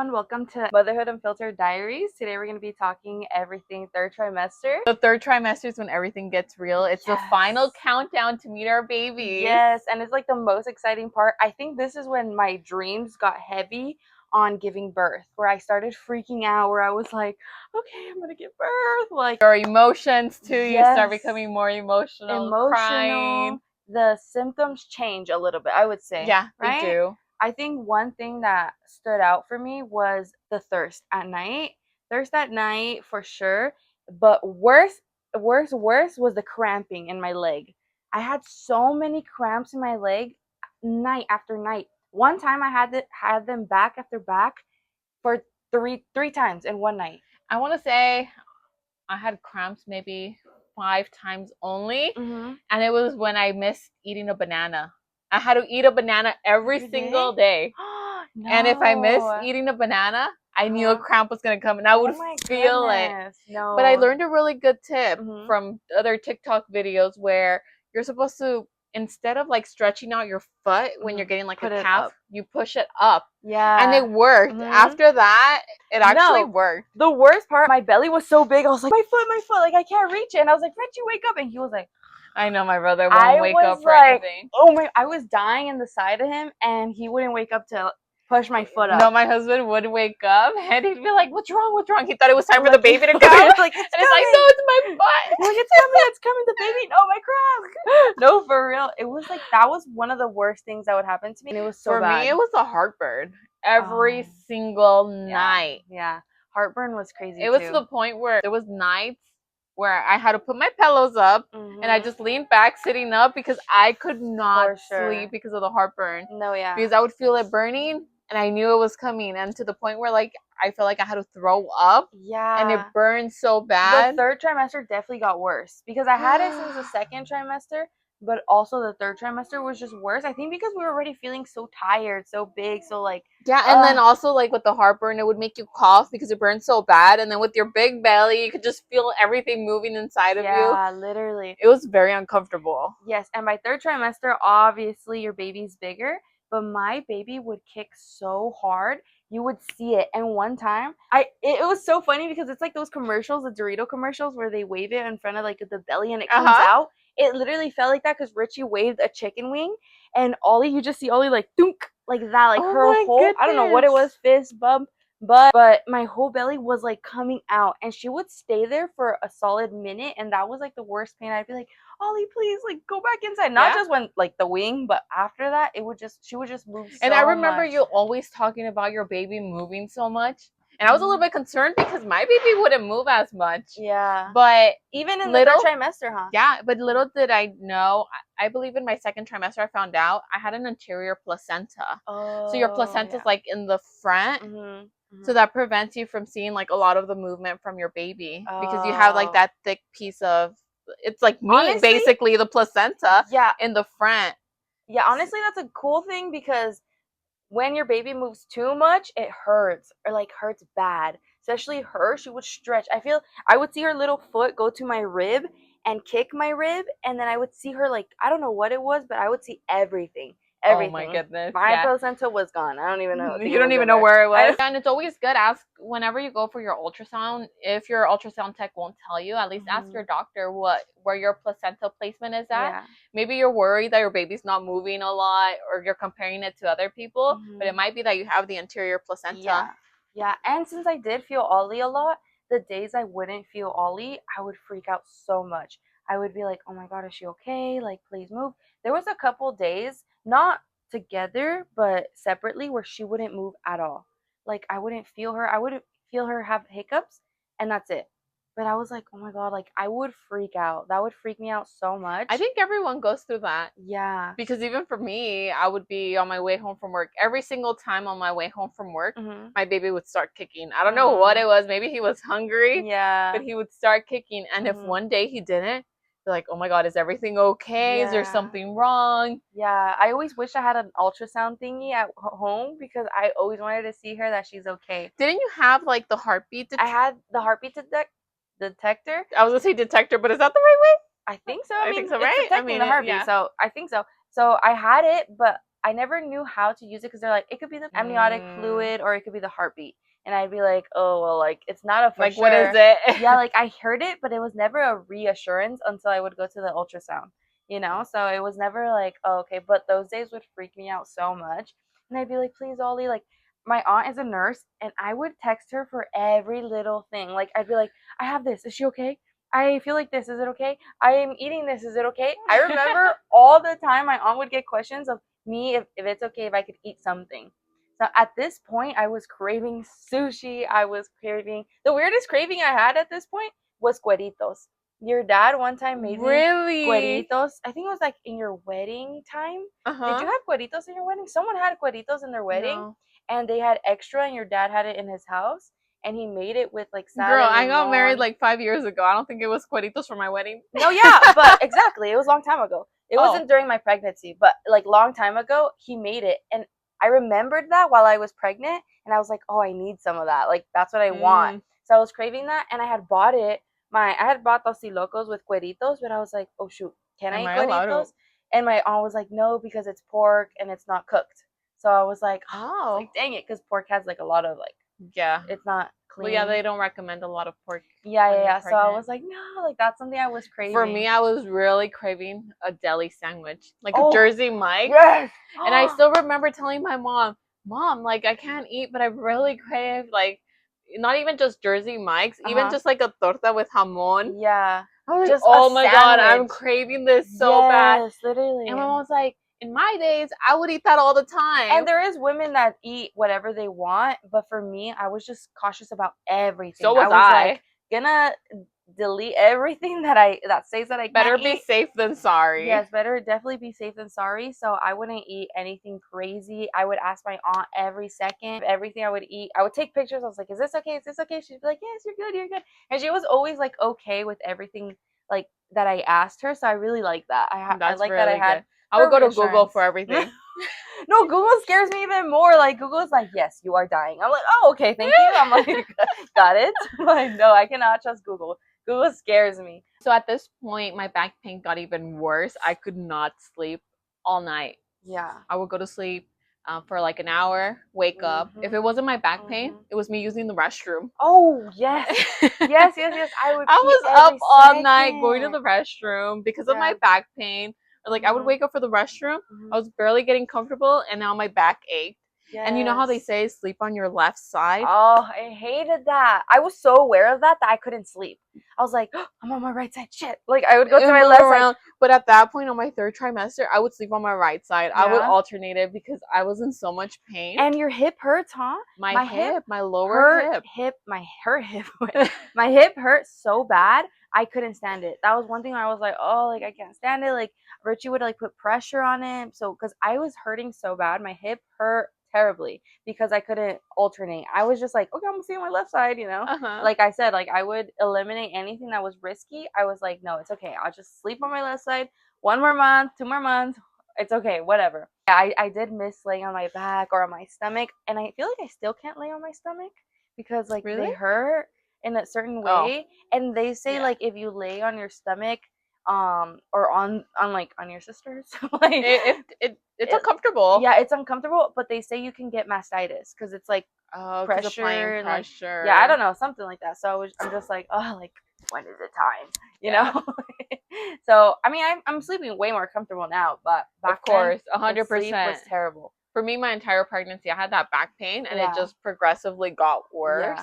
everyone. Welcome to Motherhood Unfiltered Diaries. Today we're going to be talking everything third trimester. The third trimester is when everything gets real. It's the final countdown to meet our babies. Yes, and it's like the most exciting part. I think this is when my dreams got heavy on giving birth, where I started freaking out, where I was like, okay, I'm going to give birth. Like your emotions too, you start yes, becoming more emotional, crying. The symptoms change a little bit, I would say. Yeah, right? they do. I think one thing that stood out for me was the thirst at night. Thirst at night for sure. But worse was the cramping in my leg. I had so many cramps in my leg night after night. One time I had them back after back for three times in one night. I want to say I had cramps maybe 5 times only. Mm-hmm. And it was when I missed eating a banana. I had to eat a banana every single day. No. And if I missed eating a banana, I knew a cramp was going to come and I would feel it. No. But I learned a really good tip from other TikTok videos where you're supposed to, instead of like stretching out your foot when you're getting like a calf, you push it up. Yeah. And it worked. After that, it actually worked. The worst part, my belly was so big. I was like, my foot, like I can't reach it. And I was like, Reggie, wake up. And he was like, I know my brother won't wake up for anything. Oh my, I was dying in the side of him and he wouldn't wake up to push my foot up. No, my husband would wake up and he'd be like, what's wrong? He thought it was time for the baby to come. Like, and it's like, no, it's my butt. Like, it's coming, the baby. No, my cramp. No, for real. It was like, that was one of the worst things that would happen to me. And it was so bad. For me, it was a heartburn every single night. Yeah. Heartburn was crazy. It was to the point where there was nights where I had to put my pillows up and I just leaned back sitting up because I could not sleep because of the heartburn. No, yeah. Because I would feel it burning and I knew it was coming, and to the point where like I felt like I had to throw up. Yeah. And it burned so bad. The third trimester definitely got worse because I had it since the second trimester. But also the third trimester was just worse. I think because we were already feeling so tired, so big, so like... Yeah, and then also like with the heartburn, it would make you cough because it burned so bad. And then with your big belly, you could just feel everything moving inside of you. Yeah, literally. It was very uncomfortable. Yes, and by third trimester, obviously your baby's bigger. But my baby would kick so hard. You would see it. And one time, it was so funny because it's like those commercials, the Dorito commercials where they wave it in front of like the belly and it comes out. It literally felt like that because Richie waved a chicken wing and Ollie, you just see Ollie like thunk, like that, like her whole, I don't know what it was, fist bump, but my whole belly was like coming out and she would stay there for a solid minute and that was like the worst pain. I'd be like, Ollie, please, like go back inside. Not just when like the wing, but after that, she would just move so much. And I remember you always talking about your baby moving so much. And I was a little bit concerned because my baby wouldn't move as much. Yeah. But even in the third trimester, huh? Yeah, but little did I know, I believe in my second trimester, I found out I had an anterior placenta. Oh, so your placenta's like in the front. So that prevents you from seeing like a lot of the movement from your baby. Because you have like that thick piece of, it's like meat, honestly, basically, the placenta in the front. Yeah, honestly, that's a cool thing because when your baby moves too much, it hurts or like hurts bad. Especially her, she would stretch. I would see her little foot go to my rib and kick my rib, and then I would see her like, I don't know what it was, but I would see everything. Oh my goodness. My placenta was gone. I don't even know. You don't even know where it was. And it's always good, ask whenever you go for your ultrasound, if your ultrasound tech won't tell you, at least ask your doctor where your placenta placement is at. Yeah. Maybe you're worried that your baby's not moving a lot or you're comparing it to other people, but it might be that you have the anterior placenta. Yeah, and since I did feel Ollie a lot, the days I wouldn't feel Ollie, I would freak out so much. I would be like, oh my God, is she okay? Like, please move. There was a couple days, not together, but separately, where she wouldn't move at all. Like, I wouldn't feel her. I would feel her have hiccups, and that's it. But I was like, oh my God, like, I would freak out. That would freak me out so much. I think everyone goes through that. Yeah. Because even for me, I would be on my way home from work. Every single time on my way home from work, my baby would start kicking. I don't know what it was. Maybe he was hungry. Yeah. But he would start kicking. And if one day he didn't, they're like, oh my God, is everything okay? Is there something wrong? Yeah. I always wish I had an ultrasound thingy at home because I always wanted to see her that she's okay. Didn't you have like the heartbeat detector? I had the heartbeat detector. I was gonna say detector, but is that the right way? I think so. I think so, right? It's detecting the heartbeat, so I think so. So I had it, but I never knew how to use it because they're like, it could be the amniotic fluid or it could be the heartbeat. And I'd be like, oh, well, like, it's not a for like, sure. what is it? Yeah, like, I heard it, but it was never a reassurance until I would go to the ultrasound, you know? So it was never like, oh, okay. But those days would freak me out so much. And I'd be like, please, Ollie, like, my aunt is a nurse, and I would text her for every little thing. Like, I'd be like, I have this. Is she okay? I feel like this. Is it okay? I am eating this. Is it okay? I remember all the time my aunt would get questions of me if it's okay if I could eat something. So at this point, I was craving sushi. I was craving, the weirdest craving I had at this point was cueritos. Your dad one time made me cueritos. I think it was like in your wedding time. Did you have cueritos in your wedding? Someone had cueritos in their wedding, and they had extra, and your dad had it in his house. And he made it with like salad. Girl, I got married like 5 years ago. I don't think it was cueritos for my wedding. No, yeah, but exactly. It was a long time ago. It wasn't during my pregnancy, but like long time ago, he made it. And I remembered that while I was pregnant, and I was like, oh, I need some of that. Like, that's what I want. So I was craving that, and I had bought it. I had bought Tostilocos with cueritos, but I was like, oh, shoot, can I eat cueritos? And my aunt was like, no, because it's pork and it's not cooked. So I was like, oh, like, dang it, because pork has like a lot of like, it's not clean. Well, yeah, they don't recommend a lot of pork. Yeah. So I was like, no, like that's something I was craving. For me, I was really craving a deli sandwich, like a Jersey Mike. Yes. And I still remember telling my mom, like I can't eat, but I really crave like not even just Jersey Mikes, even just like a torta with jamon. Yeah. I was like, oh my god, I'm craving this so bad. Yes, literally. And my mom was like, in my days, I would eat that all the time. And there is women that eat whatever they want, but for me, I was just cautious about everything. So was I. Like, gonna delete everything that says that I can't better eat. Be safe than sorry. Yes, better definitely be safe than sorry. So I wouldn't eat anything crazy. I would ask my aunt every second. Everything I would eat, I would take pictures. I was like, is this okay? Is this okay? She'd be like, yes, you're good, you're good. And she was always like okay with everything like that I asked her. So I really like that. I like really that I had. I would go to Google for everything. No, Google scares me even more. Like, Google's like, yes, you are dying. I'm like, oh, okay, thank you. I'm like, got it. I'm like, no, I cannot trust Google. Google scares me. So at this point, my back pain got even worse. I could not sleep all night. Yeah. I would go to sleep for like an hour, wake up. If it wasn't my back pain, it was me using the restroom. Oh, yes. yes. I was up all night going to the restroom because of my back pain. Like, I would wake up for the restroom. I was barely getting comfortable, and now my back ached. Yes. And you know how they say sleep on your left side? Oh, I hated that. I was so aware of that I couldn't sleep. I was like, oh, I'm on my right side. Shit. Like, I would go to my left side. But at that point, on my 3rd trimester, I would sleep on my right side. Yeah. I would alternate it because I was in so much pain. And your hip hurts, huh? My hip, my lower hip. My hip hurt so bad. I couldn't stand it. That was one thing where I was like, oh, like, I can't stand it. Like, Richie would, like, put pressure on it. So, because I was hurting so bad. My hip hurt terribly because I couldn't alternate. I was just like, okay, I'm gonna stay on my left side, you know? Like I said, like, I would eliminate anything that was risky. I was like, no, it's okay. I'll just sleep on my left side. 1 more month, 2 more months. It's okay, whatever. Yeah, I did miss laying on my back or on my stomach. And I feel like I still can't lay on my stomach because, like, they hurt in a certain way. And they say, like, if you lay on your stomach, or on your sister's, like, it's uncomfortable. Yeah, it's uncomfortable, but they say you can get mastitis because it's like pressure. Like, yeah, I don't know, something like that. So I'm just like, oh, like, when is it time? You know? So I mean, I'm sleeping way more comfortable now, but back of course, then, 100%, sleep was terrible. For me, my entire pregnancy, I had that back pain, and it just progressively got worse.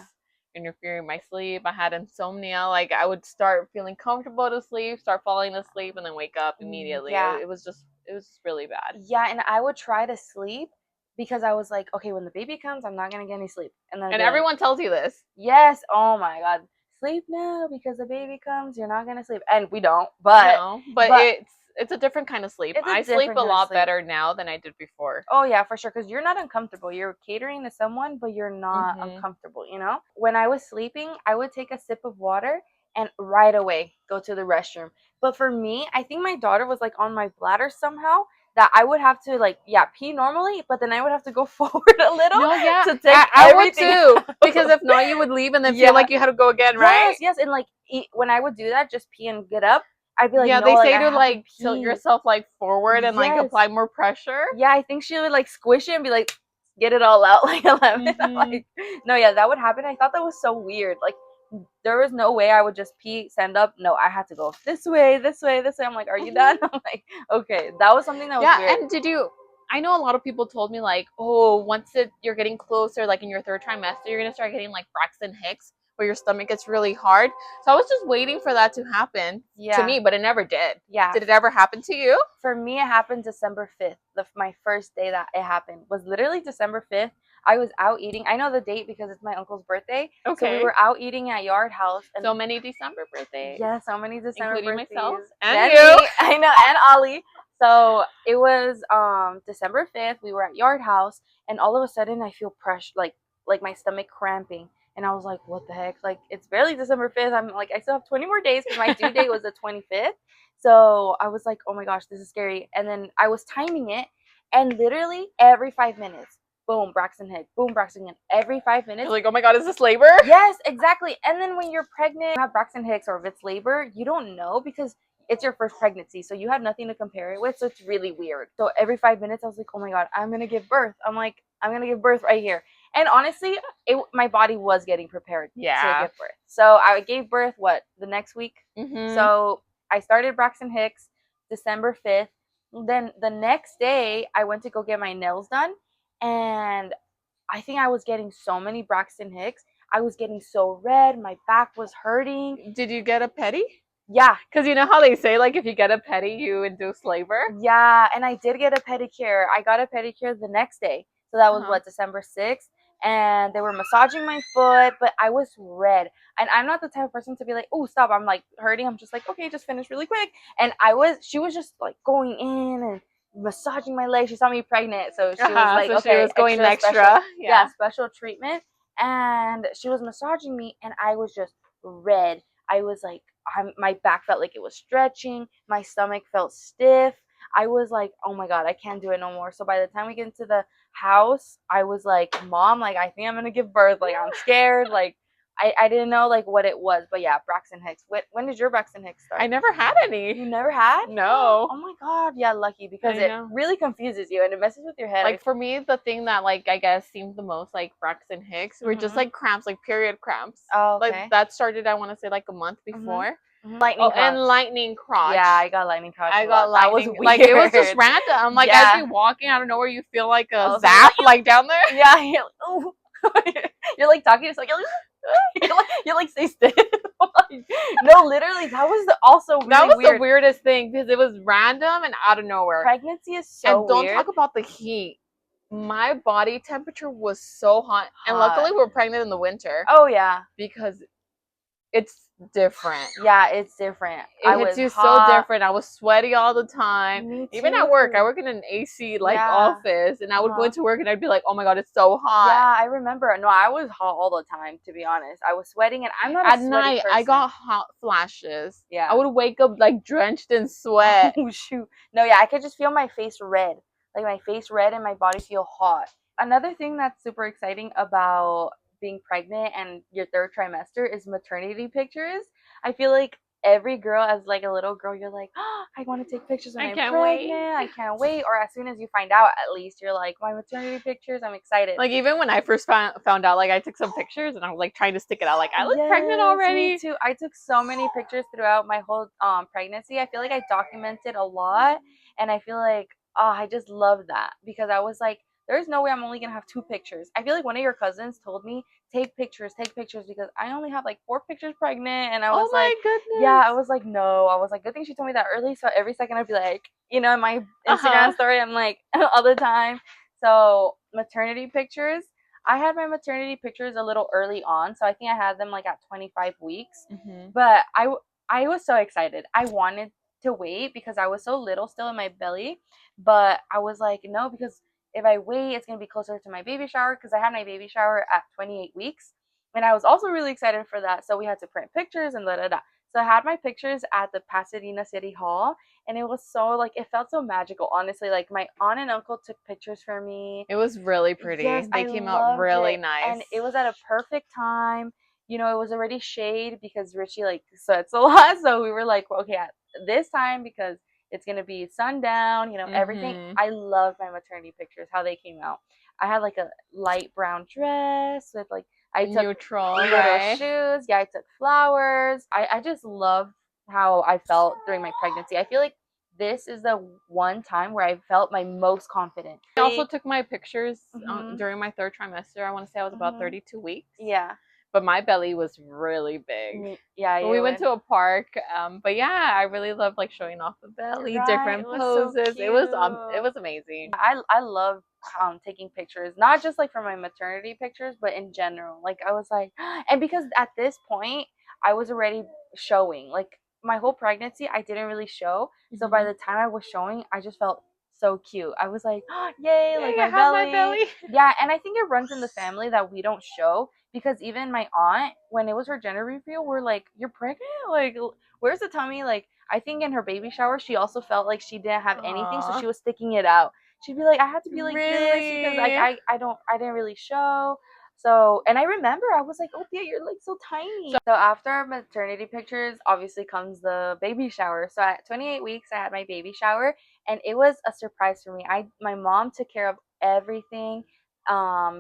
Interfering my sleep. I had insomnia. Like, I would start feeling comfortable to sleep, start falling asleep, and then wake up immediately. It was just really bad. Yeah, and I would try to sleep because I was like, okay, when the baby comes, I'm not gonna get any sleep. And everyone tells you this. Yes. Oh my god, sleep now because the baby comes. You're not gonna sleep, and we don't. But it's a different kind of sleep. I sleep a lot better now than I did before. Oh, yeah, for sure. Because you're not uncomfortable. You're catering to someone, but you're not uncomfortable, you know? When I was sleeping, I would take a sip of water and right away go to the restroom. But for me, I think my daughter was, like, on my bladder somehow that I would have to, like, pee normally, but then I would have to go forward a little to take I would too. Because if not, you would leave and then feel like you had to go again, right? Yes. And, like, when I would do that, just pee and get up, I'd be like, yeah, no, they like say I to have to like tilt pee. yourself like forward and like Yes. apply more pressure. Yeah, I think she would like squish it and be like, get it all out like 11. Like, no, yeah, that would happen. I thought that was so weird. Like, there was no way I would just pee, stand up. No, I had to go this way, this way, this way. I'm like, are you done? I'm like, okay. That was something that was weird. And did you? I know a lot of people told me like, oh, once you're getting closer, like in your third trimester, you're gonna start getting like Braxton Hicks, where your stomach gets really hard. So I was just waiting for that to happen to me, but it never did. Yeah. Did it ever happen to you? For me, it happened December 5th. My first day that it happened was literally December 5th. I was out eating. I know the date because it's my uncle's birthday. Okay. So we were out eating at Yard House. And so many December birthdays. Yeah, so many December including birthdays. Myself and then you. Me, I know, and Ollie. So it was December 5th. We were at Yard House, and all of a sudden I feel pressure, like my stomach cramping. And I was like, what the heck? Like, it's barely December 5th. I'm like, I still have 20 more days because my due date was the 25th. So I was like, oh my gosh, this is scary. And then I was timing it, and literally every 5 minutes, boom, Braxton Hicks, boom, Braxton Hicks, every 5 minutes. You're like, oh my God, is this labor? Yes, exactly. And then when you're pregnant, you have Braxton Hicks, or if it's labor, you don't know because it's your first pregnancy. So you have nothing to compare it with. So it's really weird. So every 5 minutes, I was like, oh my God, I'm going to give birth. I'm like, I'm going to give birth right here. And honestly, my body was getting prepared to give birth. So I gave birth, the next week? So I started Braxton Hicks December 5th. Then the next day, I went to go get my nails done. And I think I was getting so many Braxton Hicks. I was getting so red. My back was hurting. Did you get a pedi? Yeah. Because you know how they say, like, if you get a pedi, you induce labor? Yeah, and I did get a pedicure. I got a pedicure the next day. So that was, December 6th? And they were massaging my foot, but I was red. And I'm not the type of person to be like, oh, stop, I'm, like, hurting. I'm just like, okay, just finish really quick. And she was just, like, going in and massaging my leg. She saw me pregnant, so she was like, so okay, she was going extra. Special, yeah, special treatment. And she was massaging me, and I was just red. I was like, my back felt like it was stretching. My stomach felt stiff. I was like, oh my God, I can't do it no more. So by the time we get into the house, I was like, Mom, like, I think I'm gonna give birth. Like, I'm scared. Like, I didn't know like what it was, but yeah, Braxton Hicks. When did your Braxton Hicks start? I never had any. You never had? No. Oh my God, yeah, lucky, because it really confuses you and it messes with your head. Like for me, the thing that like I guess seemed the most like Braxton Hicks were just like cramps, like period cramps. Oh, okay. Like that started, I want to say, like a month before. Lightning crotch. And lightning crotch. Yeah, I got lightning crotch. I got lightning. That was weird. Like it was just random. Like as you're walking out of nowhere, you feel like a zap like down there. Yeah, you're like, oh. You're like talking to yourself. You're like stay still. No, literally, that was also really that was weird. The weirdest thing because it was random and out of nowhere. Pregnancy is so weird. And don't weird. talk about the heat. My body temperature was so hot. And luckily we were pregnant in the winter. Oh yeah, because it's different. Yeah, it's different. It hits you so different. I was sweaty all the time. Me too. Even at work, I work in an AC office, and I would go into work and I'd be like, "Oh my God, it's so hot." Yeah, I remember. No, I was hot all the time. To be honest, I was sweating, and I'm not a at sweaty night. person. I got hot flashes. Yeah, I would wake up like drenched in sweat. Oh shoot! No, yeah, I could just feel my face red, like my face red, and my body feel hot. Another thing that's super exciting about being pregnant and your third trimester is maternity pictures. I feel like every girl, as like a little girl, you're like, oh, I want to take pictures when I'm pregnant. I can't wait. Or as soon as you find out, at least you're like, my maternity pictures, I'm excited. Like even when I first found out, like I took some pictures and I was like trying to stick it out, like I look pregnant already. Me too. I took so many pictures throughout my whole pregnancy. I feel like I documented a lot, and I feel like I just love that because I was like, there's no way I'm only gonna have 2 pictures. I feel like one of your cousins told me, take pictures, because I only have like 4 pictures pregnant, and I was like, goodness. Yeah, I was like, no. I was like, good thing she told me that early, so every second I'd be like, in my Instagram story, I'm like, all the time. So maternity pictures, I had my maternity pictures a little early on, so I think I had them like at 25 weeks. But I was so excited. I wanted to wait because I was so little still in my belly, but I was like, no, because if I wait, it's going to be closer to my baby shower because I had my baby shower at 28 weeks. And I was also really excited for that. So we had to print pictures and da-da-da. So I had my pictures at the Pasadena City Hall. And it was so, like, it felt so magical, honestly. Like, my aunt and uncle took pictures for me. It was really pretty. Yes, they came out really nice. And it was at a perfect time. It was already shade because Richie, like, sweats a lot. So we were like, okay, this time because it's gonna be sundown, everything. I love my maternity pictures, how they came out. I had like a light brown dress with like I took neutral little shoes. Yeah, I took flowers. I just love how I felt during my pregnancy. I feel like this is the one time where I felt my most confident. I also took my pictures during my 3rd trimester. I want to say I was about 32 weeks. Yeah. But my belly was really big. Yeah, but we went to a park. But yeah, I really loved like showing off the belly, different poses. So it was amazing. I love taking pictures, not just like for my maternity pictures, but in general. Like I was like, and because at this point I was already showing. Like my whole pregnancy, I didn't really show. So by the time I was showing, I just felt so cute. I was like, oh, yay, like my belly. Yeah, and I think it runs in the family that we don't show, because even my aunt, when it was her gender reveal, we're like, you're pregnant? Like, where's the tummy? Like, I think in her baby shower, she also felt like she didn't have anything, so she was sticking it out. She'd be like, I had to be like this because I didn't really show. So, and I remember I was like, oh yeah, you're like so tiny. So after maternity pictures, obviously comes the baby shower. So at 28 weeks, I had my baby shower, and it was a surprise for me. My mom took care of everything.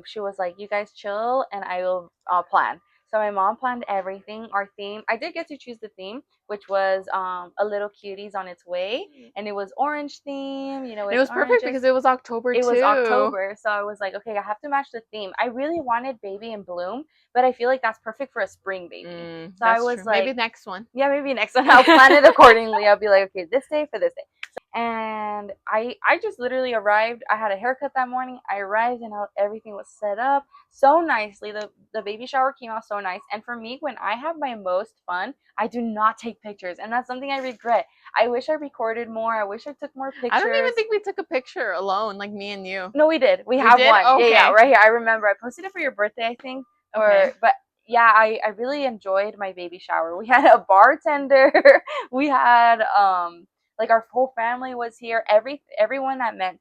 She was like, you guys chill and I will plan. So my mom planned everything. Our theme, I did get to choose the theme, which was a little cuties on its way, and it was orange theme. It was perfect because it was October. It was October, so I was like, okay, I have to match the theme. I really wanted baby in bloom, but I feel like that's perfect for a spring baby. So I was like, maybe next one. Yeah, maybe next one. I'll plan it accordingly. I'll be like, okay, this day for this day. And I just literally arrived. I had a haircut that morning. I arrived and everything was set up so nicely. The baby shower came out so nice. And for me, when I have my most fun, I do not take pictures, and that's something I regret. I wish I recorded more. I wish I took more pictures. I don't even think we took a picture alone, like me and you. No, we did. We have one. Okay. Yeah, right here. I remember I posted it for your birthday, I think. But yeah, I really enjoyed my baby shower. We had a bartender. We had like our whole family was here. Everyone that meant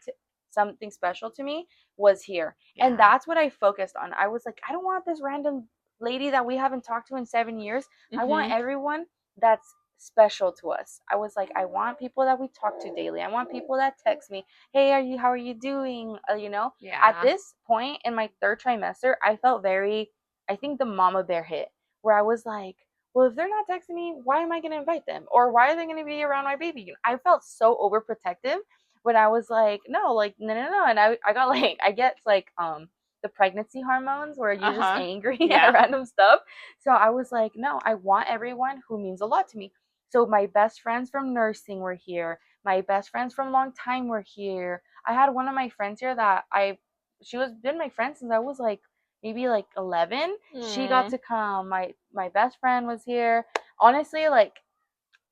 something special to me was here. Yeah. And that's what I focused on. I was like, I don't want this random lady that we haven't talked to in 7 years. I want everyone that's special to us. I was like, I want people that we talk to daily. I want people that text me, hey, how are you doing? Yeah. At this point in my 3rd trimester, I felt I think the mama bear hit, where I was like, well, if they're not texting me, why am I going to invite them? Or why are they going to be around my baby? I felt so overprotective when I was like, no. And I got like, I get like, the pregnancy hormones where you're just angry at random stuff. So I was like, no, I want everyone who means a lot to me. So my best friends from nursing were here. My best friends from long time were here. I had one of my friends here that she was been my friend since I was like maybe like 11. She got to come. My best friend was here. Honestly, like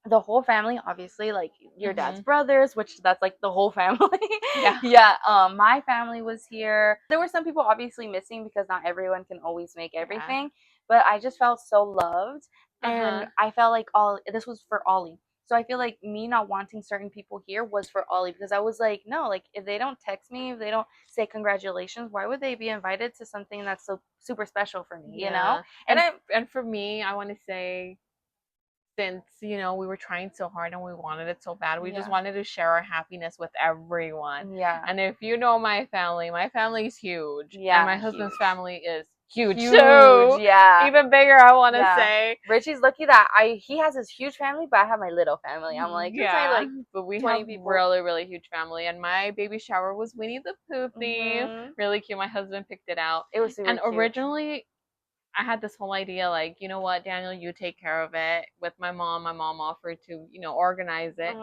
the whole family, obviously, like your dad's brothers, which that's like the whole family. Yeah. My family was here. There were some people obviously missing because not everyone can always make everything, but I just felt so loved, and I felt like this was for Ollie. So I feel like me not wanting certain people here was for Ollie, because I was like, no, like if they don't text me, if they don't say congratulations, why would they be invited to something that's so super special for me, And for me, I want to say, since we were trying so hard and we wanted it so bad, we just wanted to share our happiness with everyone. And if you know my family is huge. And my husband's family is huge too. Even bigger, I want to say. Richie's lucky that he has his huge family, but I have my little family. I'm like, but we have really, really huge family. And my baby shower was Winnie the Pooh theme. Really cute. My husband picked it out. It was super cute. Originally, I had this whole idea, like, you know what, Daniel, you take care of it. With my mom offered to, organize it.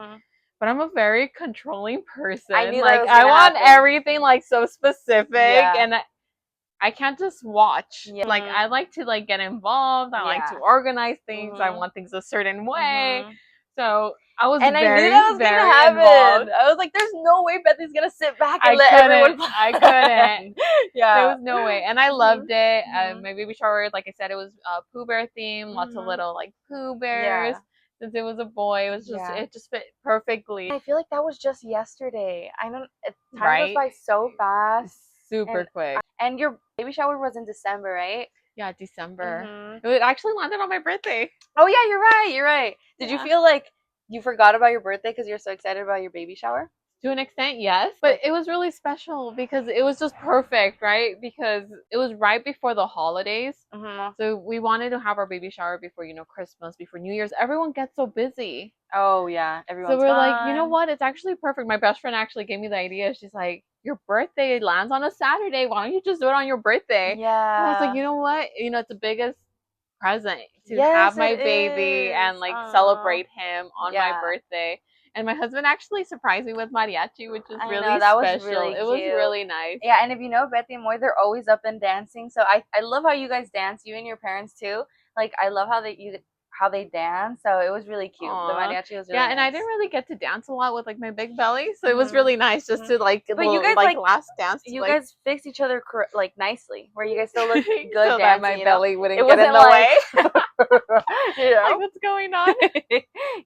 But I'm a very controlling person. I want everything like so specific, and I can't just watch. Like, I like to like get involved. I like to organize things. I want things a certain way. So I was I knew that was gonna happen. Involved. I was like, "There's no way Bethy's gonna sit back and let everyone play." I couldn't. There was no way, and I loved it. My baby shower, like I said, it was Pooh Bear theme. Lots of little like Pooh Bears. Since it was a boy, it was just it just fit perfectly. I feel like that was just yesterday. I don't. Time goes by so fast. Super quick. And your baby shower was in December, right? Yeah, December. It actually landed on my birthday. Oh yeah, you're right. Did you feel like You forgot about your birthday because you're so excited about your baby shower? To an extent, yes, but it was really special because it was just perfect, right? Because it was right before the holidays. So we wanted to have our baby shower before, Christmas, before New Year's. Everyone gets so busy. Oh yeah, So everyone's we're like, you know gone. what? It's actually perfect. My best friend actually gave me the idea. She's like, your birthday lands on a Saturday. Why don't you just do it on your birthday? And I was like, Yeah. you know what? It's the biggest present to have Yes, my it baby is. and like Aw. celebrate him on my Yeah. birthday. And my husband actually surprised me with mariachi, which is I know, really that was special. really It was cute. really nice. Yeah, and if you know Betty and Moy, they're always up and dancing. So I love how you guys dance, you and your parents too. Like I love how they dance. So it was really cute. The Aw. mariachi was really Yeah, and I nice. didn't really get to dance a lot with like my big belly, so it was really nice just to like But you guys like last dance to you like guys fixed each other like nicely, where you guys still look good so that my dancing. belly wouldn't It get in wasn't the like way. yeah. Like what's going on?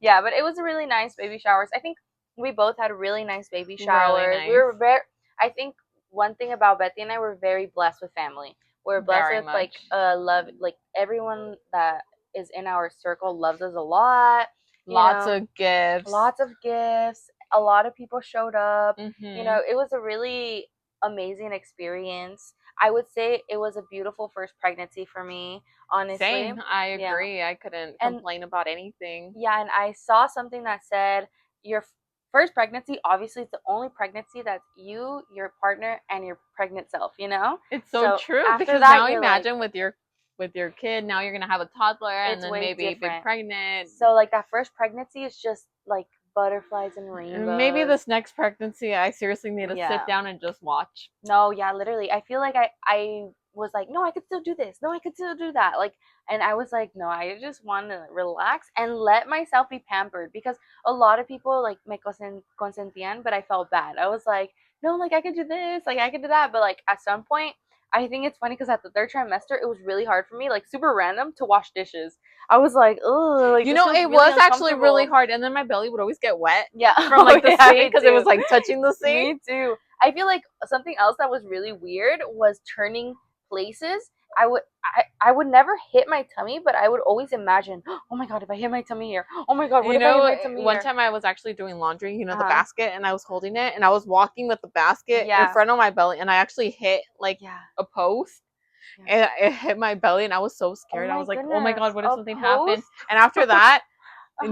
Yeah, but it was a really nice baby showers. I think we both had really nice baby Really showers. We nice. were very. I think one thing about Betty and I, were very blessed with family. We're blessed Very with like much. love. Like everyone that is in our circle loves us a lot. Lots of gifts. Lots of gifts. A lot of people showed up. Mm-hmm. It was a really amazing experience. I would say it was a beautiful first pregnancy for me, honestly. Same. I Yeah. agree. I couldn't complain about anything. Yeah, and I saw something that said your first pregnancy, obviously, it's the only pregnancy that's you, your partner, and your pregnant self. It's so true after because that, now you're like, imagine with your kid, now you're gonna have a toddler and it's then way maybe be different. pregnant. So like that first pregnancy is just like butterflies and rainbows. Maybe this next pregnancy, I seriously need to Yeah. sit down and just watch. No, yeah, literally. I feel like I was like, no, I could still do this. No, I could still do that. Like, and I was like, no, I just want to relax and let myself be pampered, because a lot of people like me consentían, but I felt bad. I was like, no, like I could do this, like I could do that, but like at some point, I think it's funny because at the third trimester, it was really hard for me, like super random, to wash dishes. I was like, oh, like You this know, feels it really was actually uncomfortable. really hard, and then my belly would always get wet Yeah, from like the yeah, sink because it was like touching the sink. Me too. I feel like something else that was really weird was turning places. I would never hit my tummy, but I would always imagine, oh my god, if I hit my tummy here, oh my god, what if I hit my tummy One here? time I was actually doing laundry, the Uh-huh. basket, and I was holding it, and I was walking with the basket in front of my belly, and I actually hit like a post. And it hit my belly, and I was so scared. I was like, "Oh my god, what if something happened?" And after that,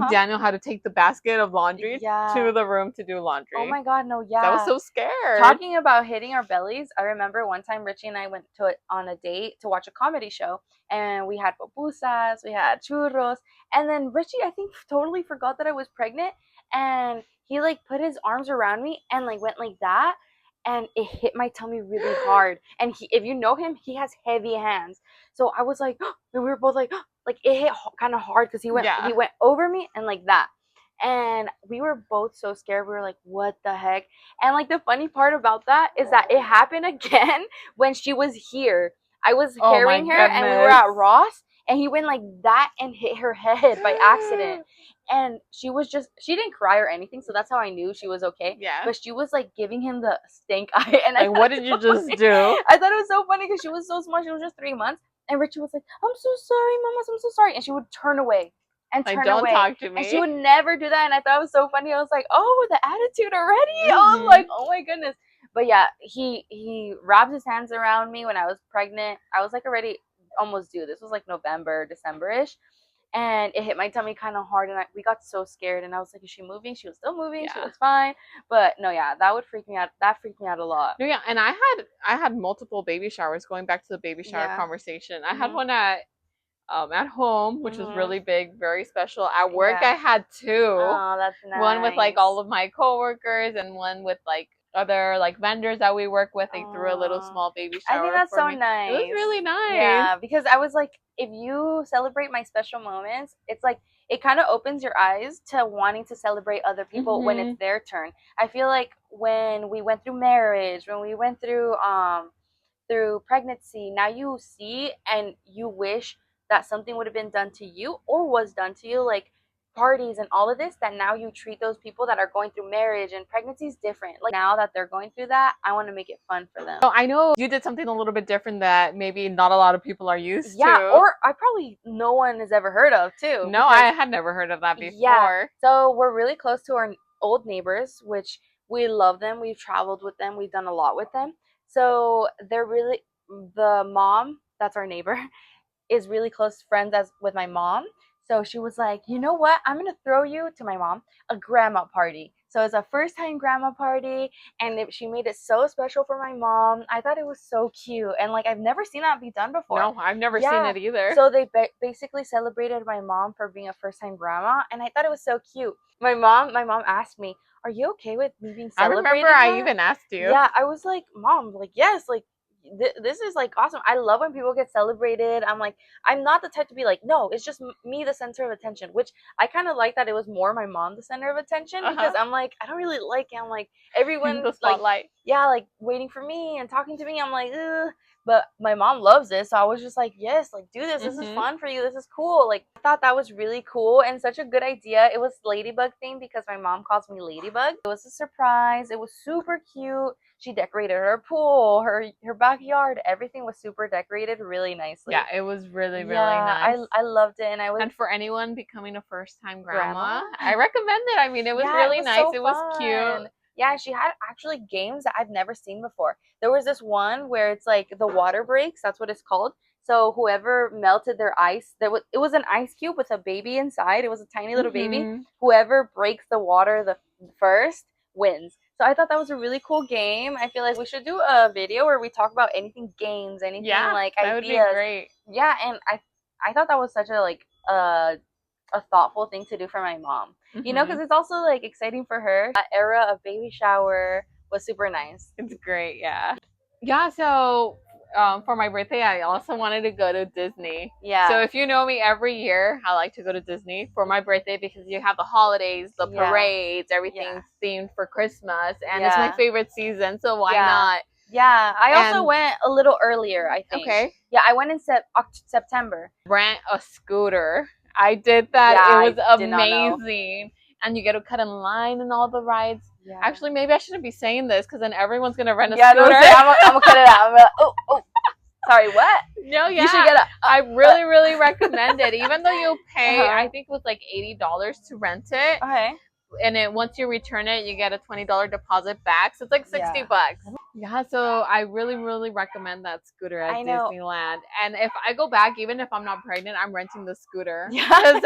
Daniel had to take the basket of laundry to the room to do laundry. Oh my god, no, yeah. I was so scared. Talking about hitting our bellies, I remember one time Richie and I went on a date to watch a comedy show, and we had pupusas, we had churros, and then Richie, I think, totally forgot that I was pregnant, and he like put his arms around me and like went like that, and it hit my tummy really hard. And if you know him, he has heavy hands. So I was like, and we were both like it hit kind of hard because he went over me and like that. And we were both so scared. We were like, what the heck? And like the funny part about that is that it happened again when she was here. I was carrying her and we were at Ross, and he went like that and hit her head by accident. And she didn't cry or anything, so that's how I knew she was okay. Yeah. But she was like giving him the stink eye. And like, what did you just do? I thought it was so funny because she was so small. She was just 3 months. And Richie was like, I'm so sorry, Mama, I'm so sorry. And she would turn away. And turn don't away. Talk to me. And she would never do that. And I thought it was so funny. I was like, oh, the attitude already. I was like, oh my goodness. But yeah, he wrapped his hands around me when I was pregnant. I was like already almost due. This was like November, December-ish. And it hit my tummy kind of hard, and we got so scared. And I was like, is she moving? She was still moving. Yeah. She was fine. But no, yeah, that would freak me out. That freaked me out a lot. No, yeah, and I had multiple baby showers. Going back to the baby shower conversation, I had one at home, which was really big, very special. At work, I had two. Oh, that's nice. One with like all of my coworkers, and one with like other like vendors that we work with. They threw a little small baby shower. I think that's so me. nice. It was really nice. Yeah, because I was like, if you celebrate my special moments, it's like it kind of opens your eyes to wanting to celebrate other people when it's their turn. I feel like when we went through marriage, when we went through pregnancy, now you see and you wish that something would have been done to you or was done to you like parties and all of this, that now you treat those people that are going through marriage and pregnancy is different. Like now that they're going through that, I want to make it fun for them. So I know you did something a little bit different that maybe not a lot of people are used Yeah, to. or I probably no one has ever heard of too. No, I had never heard of that before. Yeah, so we're really close to our old neighbors, which we love them. We've traveled with them. We've done a lot with them. So they're really, the mom, that's our neighbor, is really close friends as with my mom. So she was like, you know what? I'm gonna throw you, to my mom, a grandma party. So it's a first time grandma party, and she made it so special for my mom. I thought it was so cute, and like I've never seen that be done before. No, I've never seen it either. So they basically celebrated my mom for being a first time grandma, and I thought it was so cute. My mom asked me, "Are you okay with me being celebrated?" I remember I even asked you. Yeah, I was like, "Mom, like yes, like." This is like awesome. I love when people get celebrated. I'm like, I'm not the type to be like, no, it's just me the center of attention, which I kind of like that it was more my mom the center of attention, because I'm like, I don't really like it. I'm like, everyone the spotlight. Like, yeah, like waiting for me and talking to me. I'm like, ugh. But my mom loves it, so I was just like, yes, like do this. This is fun for you. This is cool. Like I thought that was really cool and such a good idea. It was Ladybug themed because my mom calls me Ladybug. It was a surprise. It was super cute. She decorated her pool, her backyard. Everything was super decorated really nicely. Yeah, it was really nice. I loved it, and for anyone becoming a first time grandma, I recommend it. I mean, it was really nice. So it was cute. Yeah, she had actually games that I've never seen before. There was this one where it's like the water breaks. That's what it's called. So whoever melted their ice, it was an ice cube with a baby inside. It was a tiny little baby. Whoever breaks the water the first wins. So I thought that was a really cool game. I feel like we should do a video where we talk about anything games, anything like ideas. That would be great. Yeah, and I thought that was such a like a thoughtful thing to do for my mom. You know, because it's also like exciting for her. That era of baby shower was super nice. It's great, yeah. Yeah, so for my birthday, I also wanted to go to Disney. Yeah. So if you know me, every year I like to go to Disney for my birthday because you have the holidays, the parades, everything's themed for Christmas, and it's my favorite season. So why not? Yeah, I also went a little earlier, I think. Okay. Yeah, I went in September. Rent a scooter. I did that. Yeah, it was amazing. And you get to cut in line and all the rides. Yeah. Actually, maybe I shouldn't be saying this because then everyone's going to rent a scooter. I'm going to cut it out. I'm like, oh. Sorry, what? No, yeah. You should get I really recommend it. Even though you pay, I think it was like $80 to rent it. Okay. And once you return it, you get a $20 deposit back. So it's like $60. Yeah, so I really recommend that scooter at Disneyland. And if I go back, even if I'm not pregnant, I'm renting the scooter. Because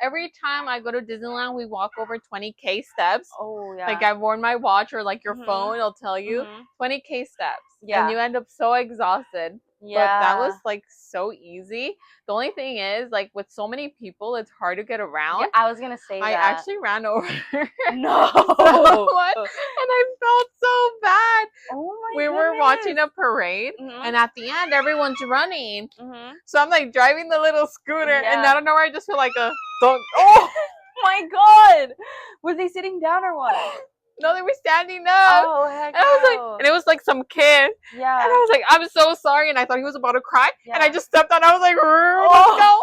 every time I go to Disneyland, we walk over 20K steps. Oh, yeah. Like I've worn my watch or like your phone, it'll tell you 20K steps. Yeah. And you end up so exhausted. Yeah. But that was like so easy. The only thing is, like with so many people, it's hard to get around. Yeah, I was gonna say I actually ran over no someone, and I felt so bad. Oh my goodness. We were watching a parade, and at the end, everyone's running. So I'm like driving the little scooter, and I don't know where I just feel like a thunk. Oh my god! Were they sitting down or what? No, they were standing up. Oh, heck no. And I was like, and it was like some kid. Yeah. And I was like, I'm so sorry. And I thought he was about to cry. Yeah. And I just stepped on it. I was like, let's go.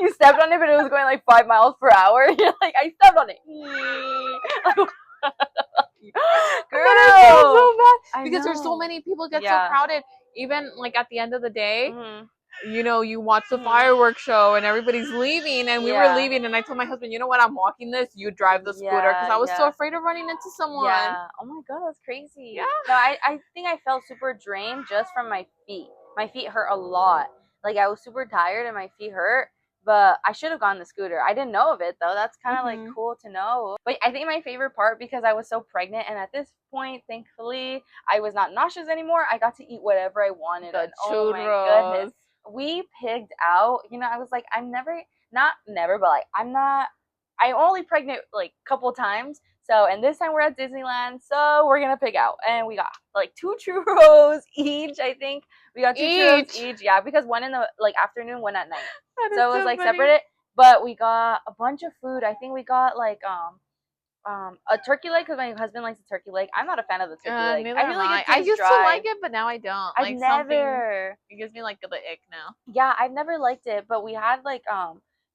You stepped on it, but it was going like 5 miles per hour. You're like, I stepped on it. Girl. I felt so bad. Because there's so many people get so crowded. Even like at the end of the day. You know, you watch the fireworks show and everybody's leaving, and we were leaving, and I told my husband, you know what, I'm walking this, you drive the scooter, because I was so afraid of running into someone. Yeah. Oh my god, that's crazy. Yeah. No, I think I felt super drained just from my feet. My feet hurt a lot. Like I was super tired and my feet hurt, but I should have gone the scooter. I didn't know of it though. That's kind of like cool to know. But I think my favorite part, because I was so pregnant, and at this point, thankfully, I was not nauseous anymore. I got to eat whatever I wanted. The churros. Oh my goodness. We pigged out, you know, I was like, I'm only pregnant like a couple times. So, and this time we're at Disneyland, so we're going to pig out. And we got like 2 churros each, I think. We got 2 churros each. Yeah, because one in the like afternoon, one at night. So it was like separated. But we got a bunch of food. I think we got like, a turkey leg, because my husband likes a turkey leg. I'm not a fan of the turkey leg. I feel like I used to like it, but now I don't. It gives me like the ick now. Yeah, I've never liked it, but we had like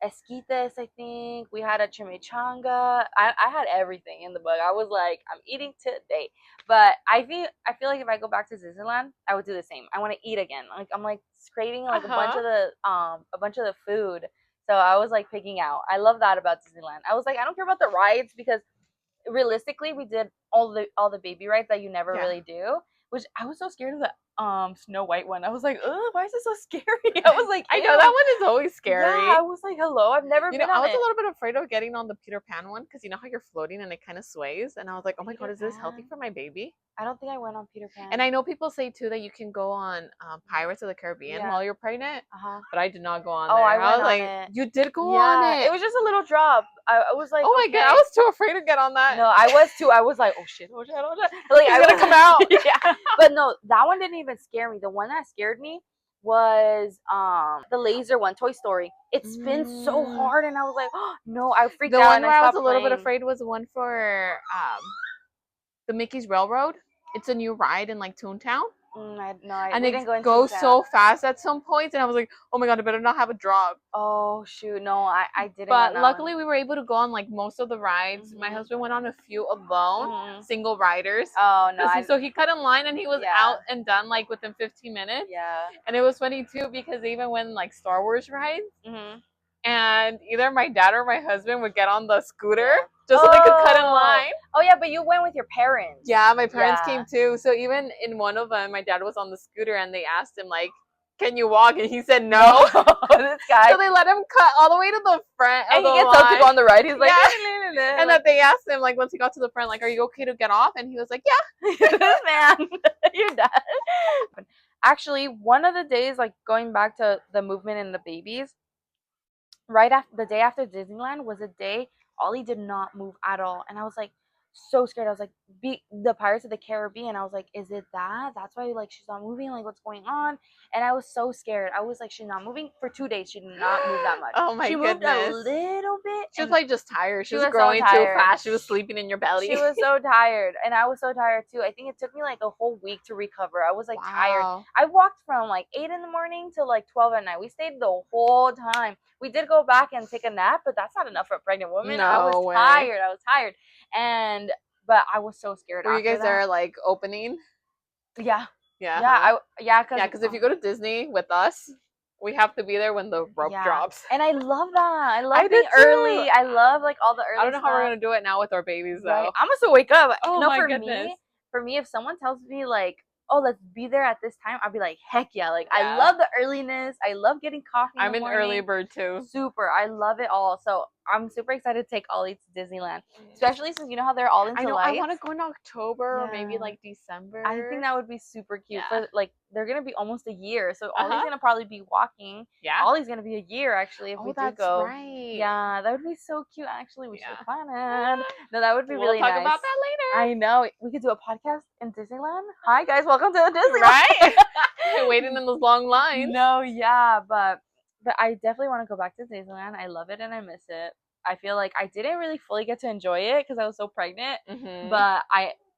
esquites, I think. We had a chimichanga. I had everything in the book. I was like, I'm eating today. But I feel like if I go back to Disneyland, I would do the same. I want to eat again. Like I'm like craving like a bunch of the food. So I was like picking out. I love that about Disneyland. I was like, I don't care about the rides because realistically we did all the baby rides that you never really do, which I was so scared of the Snow White one. I was like, ugh, why is it so scary? I was like, I know that one is always scary. Yeah, I was like, hello, I've never been on I was it. a little bit afraid of getting on the Peter Pan one because you know how you're floating and it kind of sways, and I was like, oh my god, is this healthy for my baby? I don't think I went on Peter Pan. And I know people say too that you can go on Pirates of the Caribbean while you're pregnant, but I did not go on there. I went was on like, it. you did go on it. It was just a little drop. I was like, oh my god, I was too afraid to get on that. No, I was too. I was like, oh shit. Like I was gonna come out. Yeah, but no, that one didn't even scare me. The one that scared me was the laser one, Toy Story. It spins so hard, and I was like, oh, no, I freaked out. The one and where I was a little bit afraid was the one for the Mickey's Railroad. It's a new ride in like Toontown. And it goes so fast at some points, and I was like, "Oh my god, I better not have a drop." Oh shoot, no, I didn't. But luckily, we were able to go on like most of the rides. My husband went on a few alone, single riders. Oh no! So he cut in line, and he was out and done like within 15 minutes. Yeah. And it was funny too because even when like Star Wars rides, and either my dad or my husband would get on the scooter just so they could cut in line. Oh yeah, but you went with your parents. Yeah, my parents came too. So even in one of them, my dad was on the scooter and they asked him like, "Can you walk?" And he said no. This guy. So they let him cut all the way to the front. And he gets up to go on the ride. He's like, and that they asked him like once he got to the front, like, "Are you okay to get off?" And he was like, "Yeah." This man, your dad. Actually, one of the days, like going back to the movement and the babies, right after the day after Disneyland was a day Ollie did not move at all, and I was like so scared. I was like, the Pirates of the Caribbean. I was like, is it that? That's why like she's not moving. Like what's going on? And I was so scared. I was like, she's not moving for 2 days. She did not move that much. Oh my goodness. She moved a little bit. She was like just tired. She was growing too fast. She was sleeping in your belly. She was so tired, and I was so tired too. I think it took me like a whole week to recover. I was like tired. I walked from like 8 in the morning to like 12 at night. We stayed the whole time. We did go back and take a nap, but that's not enough for a pregnant woman. I was tired. But I was so scared. Were you guys there like opening? Yeah. Yeah. Because if you go to Disney with us, we have to be there when the rope drops. And I love that. I love being early. I love like all the early. I don't know how we're gonna do it now with our babies though. Right. I'm gonna still wake up. Oh my goodness. For me, if someone tells me like, oh, let's be there at this time, I'll be like, heck yeah. Like, I love the earliness. I love getting coffee in the morning. I'm an early bird too. Super. I love it all. So I'm super excited to take Ollie to Disneyland. Especially since you know how they're all into lights. I want to go in October or maybe like December. I think that would be super cute. For like, they're going to be almost a year. So Ollie's going to probably be walking. Yeah. Ollie's going to be a year actually if we do go. Right. Yeah, that would be so cute. Actually, we should plan it. No, that would be really nice. We'll talk about that later. I know. We could do a podcast in Disneyland. Hi guys, welcome to Disneyland. Right? Waiting in those long lines. No, yeah, but I definitely want to go back to Disneyland. I love it and I miss it. I feel like I didn't really fully get to enjoy it because I was so pregnant. But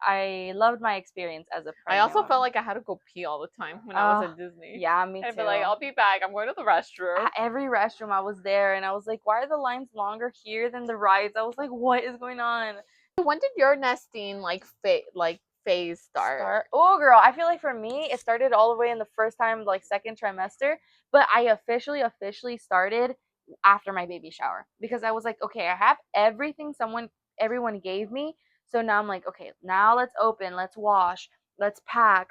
I loved my experience as a pregnant. I also felt like I had to go pee all the time when I was at Disney. Yeah, me too. I'd be like, I'll be back. I'm going to the restroom. At every restroom I was there, and I was like, why are the lines longer here than the rides? I was like, what is going on? When did your nesting phase start? Oh girl, I feel like for me it started all the way in the first time, like second trimester, but I officially started after my baby shower because I was like, okay, I have everything everyone gave me, so now I'm like, okay, now let's open, let's wash, let's pack,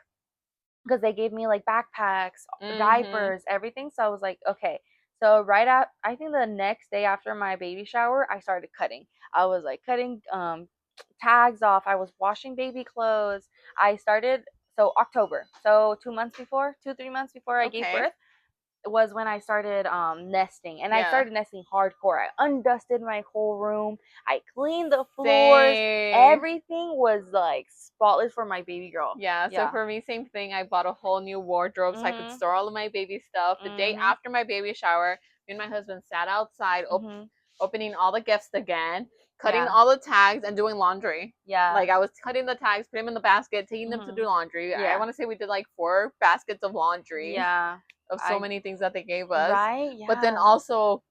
because they gave me like backpacks, diapers, everything. So I was like, okay. So I think the next day after my baby shower, I started cutting. I was like cutting tags off. I was washing baby clothes. I started October. So 3 months before I gave birth was when I started nesting, and I started nesting hardcore. I undusted my whole room. I cleaned the floors. Everything was like spotless for my baby girl. Yeah. So for me, same thing. I bought a whole new wardrobe so I could store all of my baby stuff. The day after my baby shower, me and my husband sat outside opening all the gifts again, cutting all the tags and doing laundry. Yeah. Like I was cutting the tags, putting them in the basket, taking them to do laundry. Yeah. I want to say we did like 4 baskets of laundry. Yeah. Of so many things that they gave us. Right. Yeah. But then also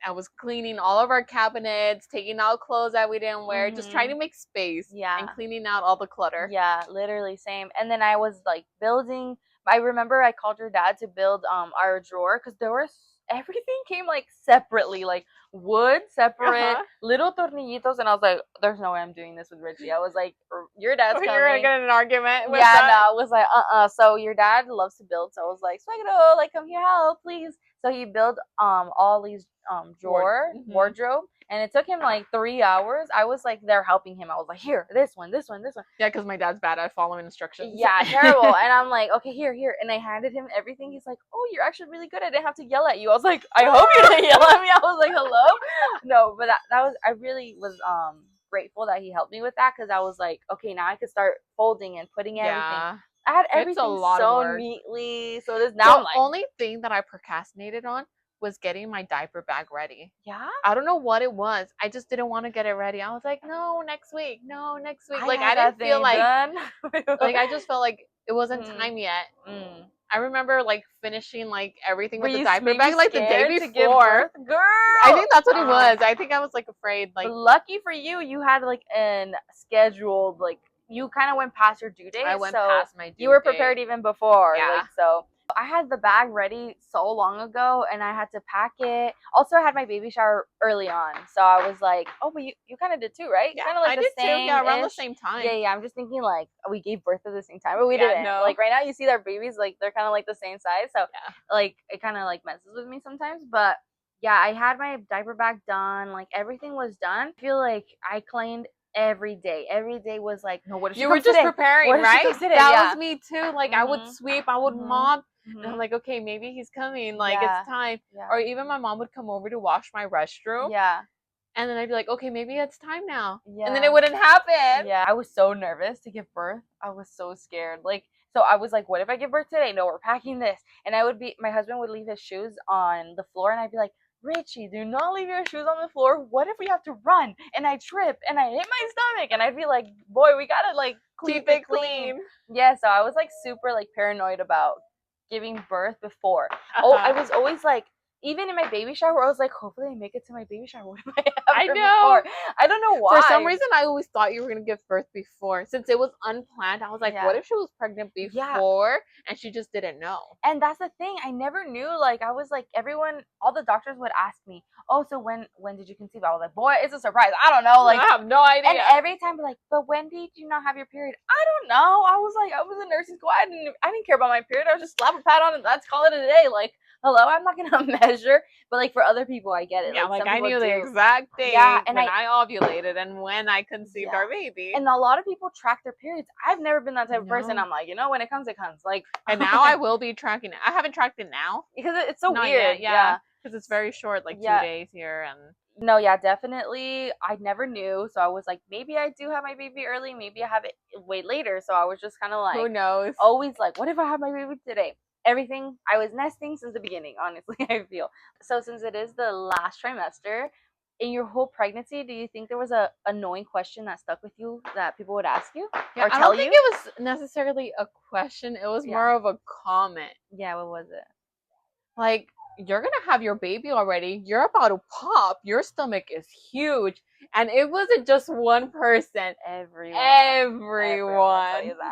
I was cleaning all of our cabinets, taking out clothes that we didn't wear, just trying to make space and cleaning out all the clutter. Yeah, literally same. And then I was like building. I remember I called your dad to build our drawer because there was everything came like separately, like wood separate, little tornillitos, and I was like, "There's no way I'm doing this with Richie." I was like, "Your dad's coming." You're gonna get in an argument with yeah, no, I was like, So your dad loves to build, so I was like, "Suegro, like come here, help, please." So he built all these wardrobe, and it took him like 3 hours. I was like there helping him. I was like, "Here, this one, this one, this one." Yeah, because my dad's bad at following instructions. Yeah, terrible. And I'm like, "Okay, here, here." And I handed him everything. He's like, "Oh, you're actually really good. I didn't have to yell at you." I was like, "I hope you didn't yell at me." I was like, "Hello?" No, but that was, I really was grateful that he helped me with that, because I was like, okay, now I could start folding and putting everything. I had everything sewn neatly. So this now the only thing that I procrastinated on was getting my diaper bag ready. Yeah? I don't know what it was. I just didn't want to get it ready. I was like, no, next week. No, next week. Like I didn't feel like like I just felt like it wasn't time yet. I remember like finishing like everything with the diaper bag like the day before. Girl, I think that's what it was. I think I was like afraid. Like, but lucky for you, you had like an scheduled, like you kind of went past your due date. I went past my due date. You were prepared even before. Yeah. Like, so I had the bag ready so long ago, and I had to pack it. Also, I had my baby shower early on, so I was like, "Oh, but you kind of did too, right?" Yeah, kind of like I did too. Yeah, around the same time. Yeah. I'm just thinking like we gave birth at the same time, but we didn't. No. Like right now, you see their babies, like they're kind of like the same size, so like it kind of like messes with me sometimes. But yeah, I had my diaper bag done. Like everything was done. I feel like I cleaned every day. Every day was like, no, what if she you were just today? preparing, right? That was me too. Like I would sweep, I would mop. And I'm like, okay, maybe he's coming. Like it's time. Or even my mom would come over to wash my restroom. Yeah. And then I'd be like, okay, maybe it's time now. Yeah. And then it wouldn't happen. Yeah. I was so nervous to give birth. I was so scared. Like, so I was like, what if I give birth today? No, we're packing this. And my husband would leave his shoes on the floor, and I'd be like, Richie, do not leave your shoes on the floor. What if we have to run and I trip and I hit my stomach? And I'd be like, boy, we gotta like keep it clean. Yeah, so I was like super like paranoid about giving birth before. I was always like, even in my baby shower, I was like, hopefully I make it to my baby shower. What if I have before? I don't know why. For some reason, I always thought you were going to give birth before. Since it was unplanned, I was like, what if she was pregnant before and she just didn't know? And that's the thing. I never knew. Like, I was like, all the doctors would ask me, oh, so when did you conceive? I was like, boy, it's a surprise. I don't know. Like, I have no idea. And every time, like, but when did you not have your period? I don't know. I was like, I was in nursing school. I didn't care about my period. I was just slap a pad on it. Let's call it a day. Like, hello, I'm not gonna measure, but like for other people, I get it. Yeah, like I knew the exact day and when I ovulated and when I conceived our baby. And a lot of people track their periods. I've never been that type of person. I'm like, when it comes, it comes. Like, and now I will be tracking it. I haven't tracked it now because it's so weird. Yeah, because it's very short, like 2 days here and. No, yeah, definitely. I never knew, so I was like, maybe I do have my baby early, maybe I have it way later. So I was just kind of like, who knows? Always like, what if I have my baby today? Everything, I was nesting since the beginning, honestly, I feel. So since it is the last trimester, in your whole pregnancy, do you think there was a annoying question that stuck with you that people would ask you or tell you? I don't think it was necessarily a question. It was more of a comment. Yeah, what was it? Like, you're gonna have your baby already. You're about to pop. Your stomach is huge. And it wasn't just one person. Everyone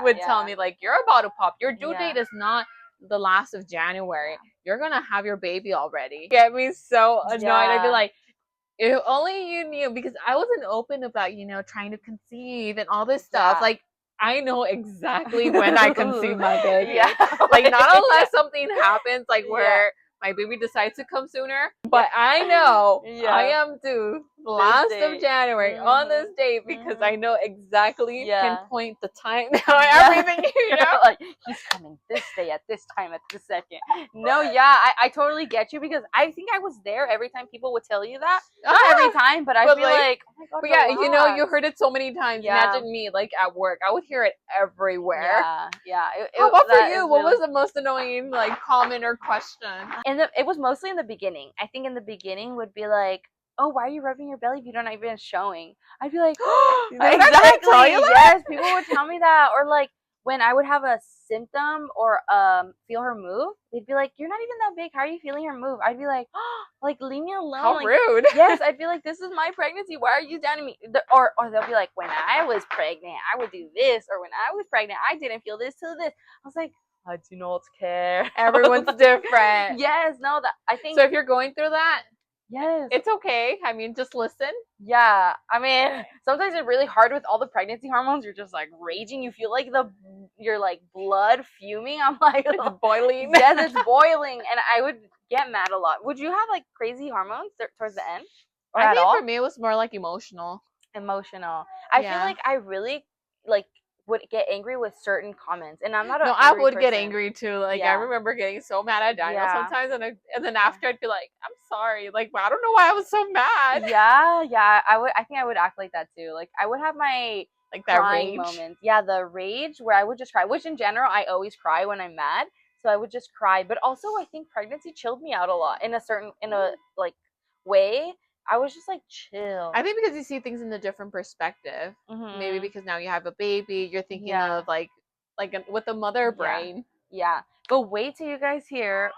would tell me, like, you're about to pop. Your due date is not the last of January. You're gonna have your baby already. Get me so annoyed. I'd be like, if only you knew, because I wasn't open about, trying to conceive and all this stuff. Like, I know exactly when I conceive my baby. Like, not unless something happens, like where my baby decides to come sooner, but I know I am due last of January on this date because I know exactly pinpoint the time everything, like he's coming this day at this time at this second. No, I totally get you, because I think I was there every time people would tell you that. Not every time, but I feel like oh my God, but yeah, you heard it so many times. Imagine me like at work, I would hear it everywhere. How about for you? What was the most annoying like comment or question? And it was mostly in the beginning. I think in the beginning would be like, oh, why are you rubbing your belly if you're not even showing? I'd be like, exactly. Yes, people would tell me that. Or like, when I would have a symptom or feel her move, they'd be like, "You're not even that big. How are you feeling her move?" I'd be like, "Oh, like leave me alone." How like, rude. Yes, I'd be like, "This is my pregnancy. Why are you doubting me?" Or they'll be like, "When I was pregnant, I would do this, or when I was pregnant, I didn't feel this till this." I was like, I do not care. Everyone's different. Yes, no, that I think. So if you're going through that, Yes, it's okay. I mean, just listen. yeah, I mean, sometimes it's really hard with all the pregnancy hormones. You're just like raging. You feel like your like blood fuming. I'm like, It's boiling. yes, it's boiling, and I would get mad a lot. Would you have like crazy hormones towards the end, or I at think all? for me, it was more like emotional. Emotional. I feel Yeah. like I really like would get angry with certain comments, and I'm not an No, I angry would get person. angry too. Like I Yeah. remember getting so mad at Daniel Yeah. sometimes, and then after I'd be like, I'm sorry. Like I don't know why I was so mad. Yeah, I think I would act like that too. Like I would have my Like that crying rage. moments. Yeah, the rage where I would just cry, which in general I always cry when I'm mad. So I would just cry. But also I think pregnancy chilled me out a lot in a like way. I was just like chill. I think because you see things in a different perspective. Mhm. Maybe because now you have a baby, you're thinking Yeah. of like with the mother brain. Yeah. But wait till you guys hear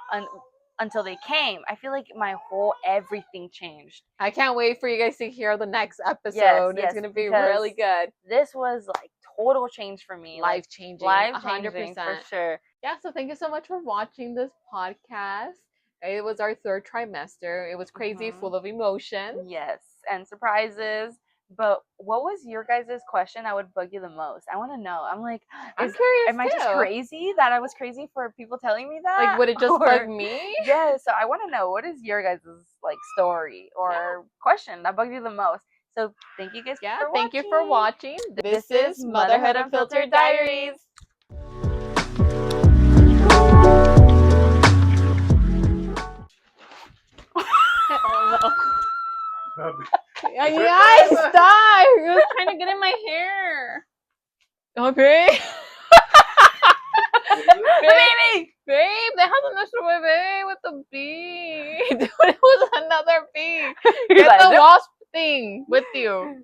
until they came. I feel like my whole everything changed. I can't wait for you guys to hear the next episode. Yes, It's gonna be because really good. This was like total change for me. Life changing. Life changing for sure. Yeah, so thank you so much for watching this podcast. It was our third trimester. It was crazy, full of emotion. Yes, and surprises. But what was your guys' question that would bug you the most? I want to know. I'm like, I'm curious. Am I just crazy that I was crazy for people telling me that? Like, would it just bug me? Yeah, so I want to know, what is your guys' like story or question that bugged you the most? So thank you guys for watching. Thank you for watching. This is Motherhood Unfiltered Diaries. Yeah, stop! He was trying to get in my hair. Okay. Baby! Babe, deja nuestro bebé with the bee. Dude, it was another bee. Get the wasp thing with you.